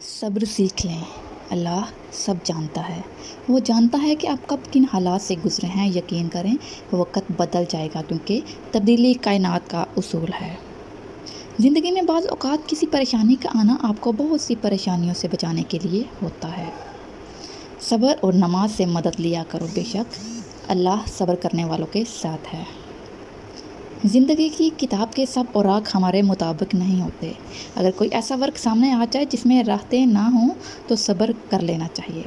صبر سیکھ لیں۔ اللہ سب جانتا ہے۔ وہ جانتا ہے کہ آپ کب کن حالات سے گزرے ہیں۔ یقین کریں وقت بدل جائے گا کیونکہ تبدیلی کائنات کا اصول ہے۔ زندگی میں بعض اوقات کسی پریشانی کا آنا آپ کو بہت سی پریشانیوں سے بچانے کے لیے ہوتا ہے۔ صبر اور نماز سے مدد لیا کرو، بے شک اللہ صبر کرنے والوں کے ساتھ ہے۔ زندگی کی کتاب کے سب اوراق ہمارے مطابق نہیں ہوتے۔ اگر کوئی ایسا ورق سامنے آ جائے جس میں راحتیں نہ ہوں تو صبر کر لینا چاہیے۔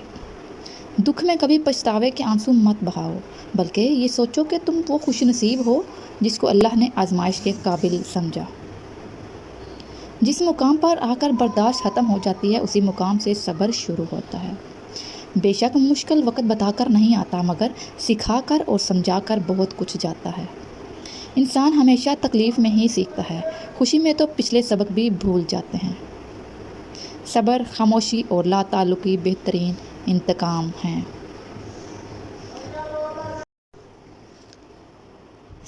دکھ میں کبھی پچھتاوے کے آنسو مت بہاؤ، بلکہ یہ سوچو کہ تم وہ خوش نصیب ہو جس کو اللہ نے آزمائش کے قابل سمجھا۔ جس مقام پر آ کر برداشت ختم ہو جاتی ہے اسی مقام سے صبر شروع ہوتا ہے۔ بے شک مشکل وقت بتا کر نہیں آتا مگر سکھا کر اور سمجھا کر بہت کچھ جاتا ہے۔ انسان ہمیشہ تکلیف میں ہی سیکھتا ہے، خوشی میں تو پچھلے سبق بھی بھول جاتے ہیں۔ صبر، خاموشی اور لا تعلقی بہترین انتقام ہیں۔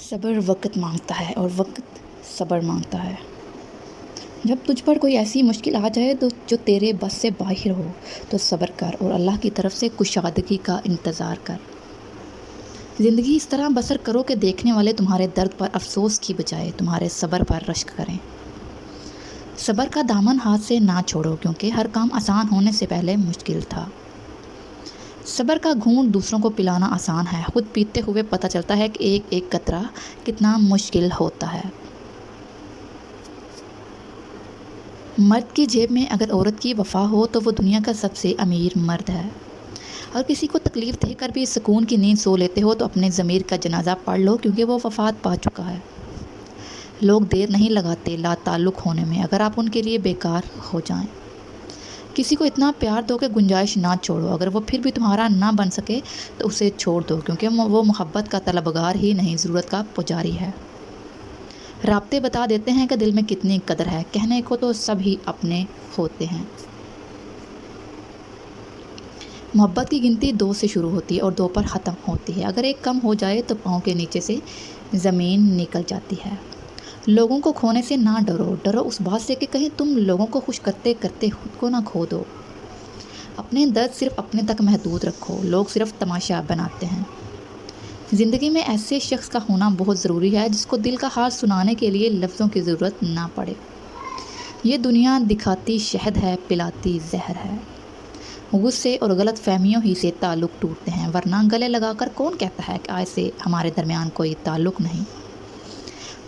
صبر وقت مانگتا ہے اور وقت صبر مانگتا ہے۔ جب تجھ پر کوئی ایسی مشکل آ جائے جو تیرے بس سے باہر ہو تو صبر کر اور اللہ کی طرف سے کشادگی کا انتظار کر۔ زندگی اس طرح بسر کرو کہ دیکھنے والے تمہارے درد پر افسوس کی بجائے تمہارے صبر پر رشک کریں۔ صبر کا دامن ہاتھ سے نہ چھوڑو کیونکہ ہر کام آسان ہونے سے پہلے مشکل تھا۔ صبر کا گھونٹ دوسروں کو پلانا آسان ہے، خود پیتے ہوئے پتہ چلتا ہے کہ ایک ایک قطرہ کتنا مشکل ہوتا ہے۔ مرد کی جیب میں اگر عورت کی وفا ہو تو وہ دنیا کا سب سے امیر مرد ہے۔ اور کسی کو تکلیف دے کر بھی سکون کی نیند سو لیتے ہو تو اپنے ضمیر کا جنازہ پڑھ لو کیونکہ وہ وفات پا چکا ہے۔ لوگ دیر نہیں لگاتے لا تعلق ہونے میں اگر آپ ان کے لیے بیکار ہو جائیں۔ کسی کو اتنا پیار دو کہ گنجائش نہ چھوڑو، اگر وہ پھر بھی تمہارا نہ بن سکے تو اسے چھوڑ دو کیونکہ وہ محبت کا طلبگار ہی نہیں ضرورت کا پجاری ہے۔ رابطے بتا دیتے ہیں کہ دل میں کتنی قدر ہے، کہنے کو تو سب ہی اپنے ہوتے ہیں۔ محبت کی گنتی 2 سے شروع ہوتی ہے اور 2 پر ختم ہوتی ہے۔ اگر ایک کم ہو جائے تو پاؤں کے نیچے سے زمین نکل جاتی ہے۔ لوگوں کو کھونے سے نہ ڈرو، ڈرو اس بات سے کہ کہیں تم لوگوں کو خوش کرتے کرتے خود کو نہ کھو دو۔ اپنے درد صرف اپنے تک محدود رکھو، لوگ صرف تماشا بناتے ہیں۔ زندگی میں ایسے شخص کا ہونا بہت ضروری ہے جس کو دل کا حال سنانے کے لیے لفظوں کی ضرورت نہ پڑے۔ یہ دنیا دکھاتی شہد ہے، پلاتی زہر ہے۔ غصے اور غلط فہمیوں ہی سے تعلق ٹوٹتے ہیں، ورنہ گلے لگا کر کون کہتا ہے کہ آج سے ہمارے درمیان کوئی تعلق نہیں۔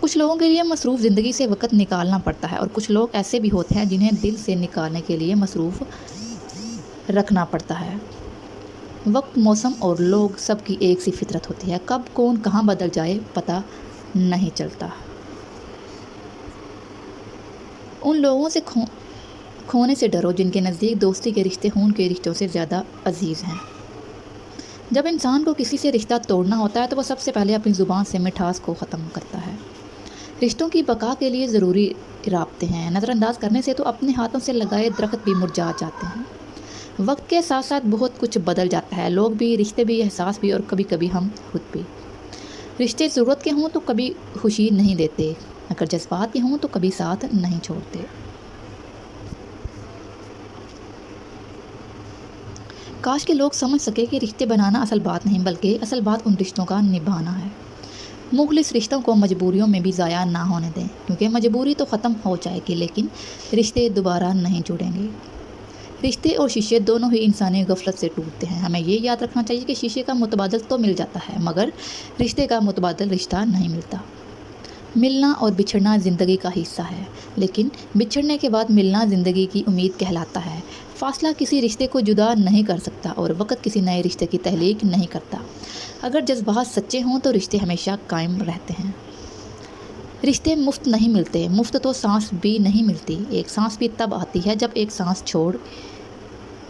کچھ لوگوں کے لیے مصروف زندگی سے وقت نکالنا پڑتا ہے اور کچھ لوگ ایسے بھی ہوتے ہیں جنہیں دل سے نکالنے کے لیے مصروف رکھنا پڑتا ہے۔ وقت، موسم اور لوگ سب کی ایک سی فطرت ہوتی ہے، کب کون کہاں بدل جائے پتہ نہیں چلتا۔ ان لوگوں سے کھونے سے ڈرو جن کے نزدیک دوستی کے رشتے خون کے رشتوں سے زیادہ عزیز ہیں۔ جب انسان کو کسی سے رشتہ توڑنا ہوتا ہے تو وہ سب سے پہلے اپنی زبان سے مٹھاس کو ختم کرتا ہے۔ رشتوں کی بقا کے لیے ضروری رابطے ہیں، نظر انداز کرنے سے تو اپنے ہاتھوں سے لگائے درخت بھی مرجھا جاتے ہیں۔ وقت کے ساتھ ساتھ بہت کچھ بدل جاتا ہے، لوگ بھی، رشتے بھی، احساس بھی اور کبھی کبھی ہم خود بھی۔ رشتے ضرورت کے ہوں تو کبھی خوشی نہیں دیتے، اگر جذبات کے ہوں تو کبھی ساتھ نہیں چھوڑتے۔ کاش کہ لوگ سمجھ سکے کہ رشتے بنانا اصل بات نہیں بلکہ اصل بات ان رشتوں کا نبھانا ہے۔ مخلص رشتوں کو مجبوریوں میں بھی ضائع نہ ہونے دیں کیونکہ مجبوری تو ختم ہو جائے گی لیکن رشتے دوبارہ نہیں جڑیں گے۔ رشتے اور شیشے دونوں ہی انسانی غفلت سے ٹوٹتے ہیں۔ ہمیں یہ یاد رکھنا چاہیے کہ شیشے کا متبادل تو مل جاتا ہے مگر رشتے کا متبادل رشتہ نہیں ملتا۔ ملنا اور بچھڑنا زندگی کا حصہ ہے لیکن بچھڑنے کے بعد ملنا زندگی کی امید کہلاتا ہے۔ فاصلہ کسی رشتے کو جدا نہیں کر سکتا اور وقت کسی نئے رشتے کی تخلیق نہیں کرتا۔ اگر جذبات سچے ہوں تو رشتے ہمیشہ قائم رہتے ہیں۔ رشتے مفت نہیں ملتے، مفت تو سانس بھی نہیں ملتی۔ ایک سانس بھی تب آتی ہے جب ایک سانس چھوڑ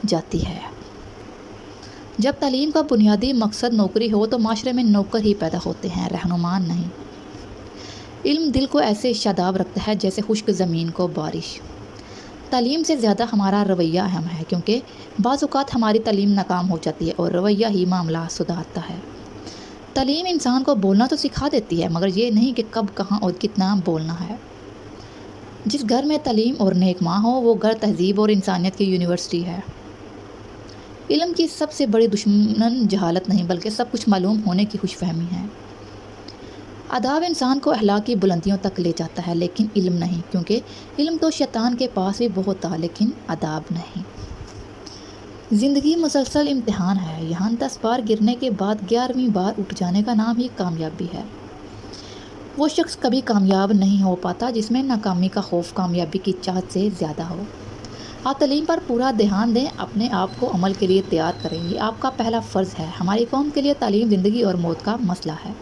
جاتی ہے۔ جب تعلیم کا بنیادی مقصد نوکری ہو تو معاشرے میں نوکر ہی پیدا ہوتے ہیں، رہنما نہیں۔ علم دل کو ایسے شاداب رکھتا ہے جیسے خشک زمین کو بارش۔ تعلیم سے زیادہ ہمارا رویہ اہم ہے کیونکہ بعض اوقات ہماری تعلیم ناکام ہو جاتی ہے اور رویہ ہی معاملہ سدھارتا ہے۔ تعلیم انسان کو بولنا تو سکھا دیتی ہے مگر یہ نہیں کہ کب، کہاں اور کتنا بولنا ہے۔ جس گھر میں تعلیم اور نیک ماں ہو وہ گھر تہذیب اور انسانیت کی یونیورسٹی ہے۔ علم کی سب سے بڑی دشمن جہالت نہیں بلکہ سب کچھ معلوم ہونے کی خوش فہمی ہے۔ آداب انسان کو اخلاقی بلندیوں تک لے جاتا ہے لیکن علم نہیں، کیونکہ علم تو شیطان کے پاس بھی بہت تھا لیکن آداب نہیں۔ زندگی مسلسل امتحان ہے، یہاں 10 بار گرنے کے بعد 11ویں بار اٹھ جانے کا نام ہی کامیابی ہے۔ وہ شخص کبھی کامیاب نہیں ہو پاتا جس میں ناکامی کا خوف کامیابی کی چاہت سے زیادہ ہو۔ آپ تعلیم پر پورا دھیان دیں، اپنے آپ کو عمل کے لیے تیار کریں، یہ آپ کا پہلا فرض ہے۔ ہماری قوم کے لیے تعلیم زندگی اور موت کا مسئلہ ہے۔